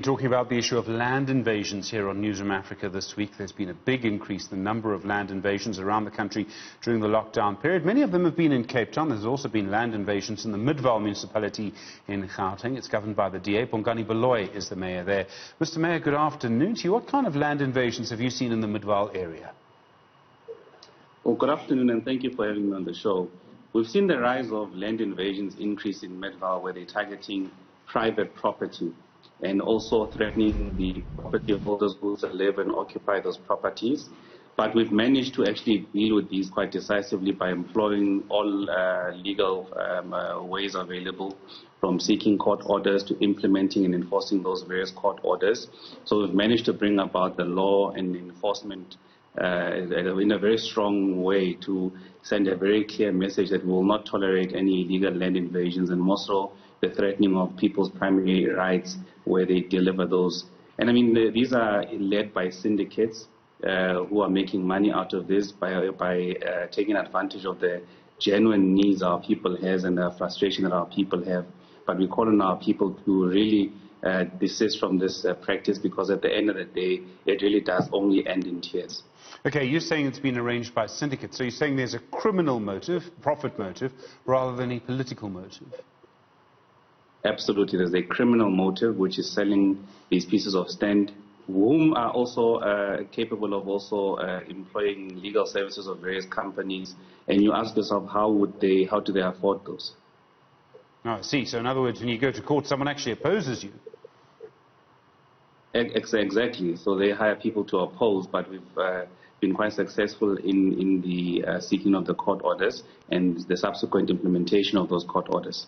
Talking about the issue of land invasions here on Newzroom Afrika this week, there's been a big increase in the number of land invasions around the country during the lockdown period. Many of them have been in Cape Town. There's also been land invasions in the Midvaal Municipality in Gauteng. It's governed by the DA. Bongani Baloyi is the mayor there. Mr. Mayor, good afternoon to you. What kind of land invasions have you seen in the Midvaal area? Well, good afternoon and thank you for having me on the show. We've seen the rise of land invasions increase in Midvaal, where they're targeting private property and also threatening the property of holders who live and occupy those properties. But we've managed to actually deal with these quite decisively by employing all legal ways available, from seeking court orders to implementing and enforcing those various court orders. So we've managed to bring about the law and enforcement in a very strong way to send a very clear message that we will not tolerate any illegal land invasions, and more so the threatening of people's primary rights where they deliver those. And I mean, these are led by syndicates who are making money out of this by taking advantage of the genuine needs our people have and the frustration that our people have. But we call on our people to really desist from this practice, because at the end of the day, it really does only end in tears. Okay, you're saying it's been arranged by syndicates. So you're saying there's a criminal motive, profit motive, rather than a political motive? Absolutely, there's a criminal motive which is selling these pieces of stand, whom are also capable of also employing legal services of various companies. And you ask yourself, how do they afford those? Oh, I see. So in other words, when you go to court, someone actually opposes you. Exactly. So they hire people to oppose, but we've been quite successful in the seeking of the court orders and the subsequent implementation of those court orders.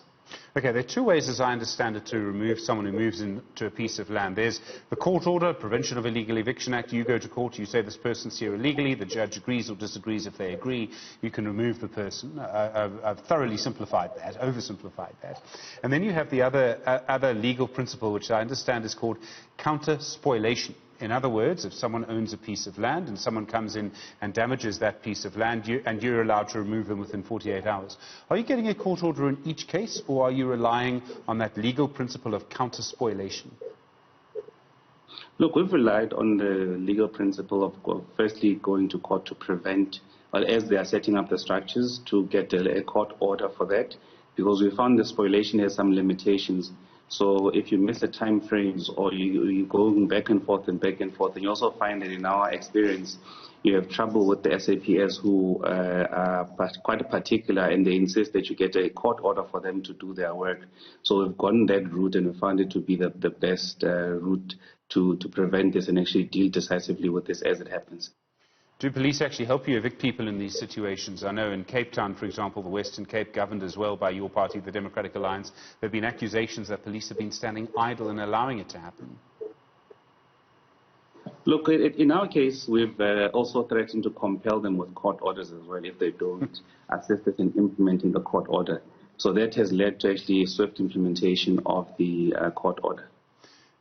Okay, there are two ways, as I understand it, to remove someone who moves into a piece of land. There's the court order, Prevention of Illegal Eviction Act. You go to court, you say this person's here illegally, the judge agrees or disagrees. If they agree, you can remove the person. I've thoroughly simplified that, oversimplified that. And then you have the other legal principle, which I understand is called counter-spoliation. In other words, if someone owns a piece of land and someone comes in and damages that piece of land, you're allowed to remove them within 48 hours. Are you getting a court order in each case, or are you relying on that legal principle of counter-spoliation? Look, we've relied on the legal principle of firstly going to court to prevent, or as they are setting up the structures, to get a court order for that, because we found the spoliation has some limitations. So if you miss the time frames, or you're going back and forth, and you also find that in our experience, you have trouble with the SAPS who are quite particular, and they insist that you get a court order for them to do their work. So we've gone that route, and we found it to be the best route to prevent this and actually deal decisively with this as it happens. Do police actually help you evict people in these situations? I know in Cape Town, for example, the Western Cape, governed as well by your party, the Democratic Alliance, there have been accusations that police have been standing idle and allowing it to happen. Look, in our case, we've also threatened to compel them with court orders as well if they don't assist us in implementing the court order. So that has led to actually a swift implementation of the court order.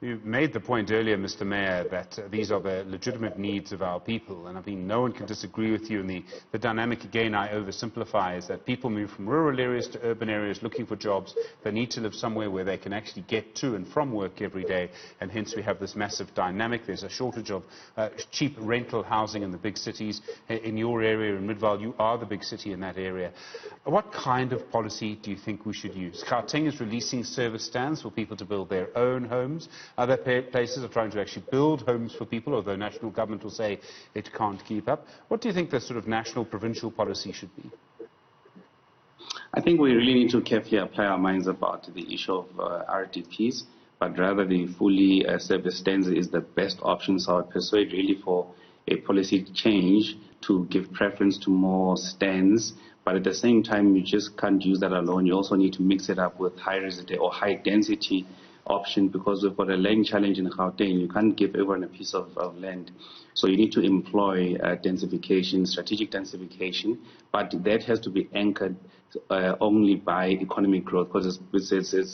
You made the point earlier, Mr. Mayor, that these are the legitimate needs of our people, and I mean, no one can disagree with you. And the dynamic, again, I oversimplify, is that people move from rural areas to urban areas looking for jobs. They need to live somewhere where they can actually get to and from work every day, and hence we have this massive dynamic. There's a shortage of cheap rental housing in the big cities. In your area, in Midvaal, you are the big city in that area. What kind of policy do you think we should use? Gauteng is releasing service stands for people to build their own homes. Other places are trying to actually build homes for people, although national government will say it can't keep up. What do you think the sort of national provincial policy should be? I think we really need to carefully apply our minds about the issue of RDPs, but rather the fully service stands is the best option. So I would persuade really for a policy change to give preference to more stands. But at the same time, you just can't use that alone. You also need to mix it up with high resident or high density option, because we've got a land challenge in Gauteng. You can't give everyone a piece of land. So you need to employ densification, strategic densification, but that has to be anchored only by economic growth, because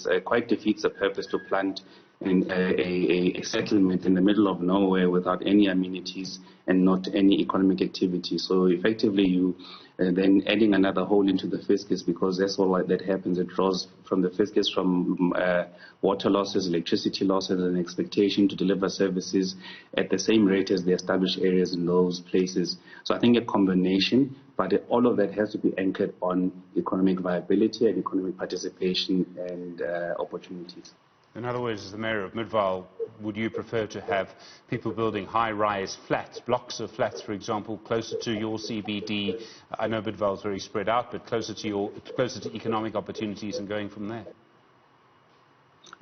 it quite defeats the purpose to plant a settlement in the middle of nowhere without any amenities and not any economic activity. So effectively you then adding another hole into the fiscus, because that's all that happens. It draws from the fiscus from water losses, electricity losses, and expectation to deliver services at the same rate as the established areas in those places. So I think a combination, but all of that has to be anchored on economic viability and economic participation and opportunities. In other words, as the Mayor of Midvaal, would you prefer to have people building high-rise flats, blocks of flats, for example, closer to your CBD? I know Midvaal is very spread out, but closer to economic opportunities and going from there.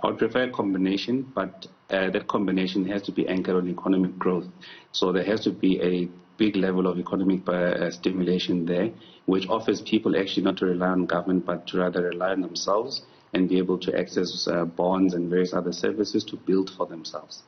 I would prefer a combination, but that combination has to be anchored on economic growth. So there has to be a big level of economic stimulation there, which offers people actually not to rely on government, but to rather rely on themselves and be able to access bonds and various other services to build for themselves.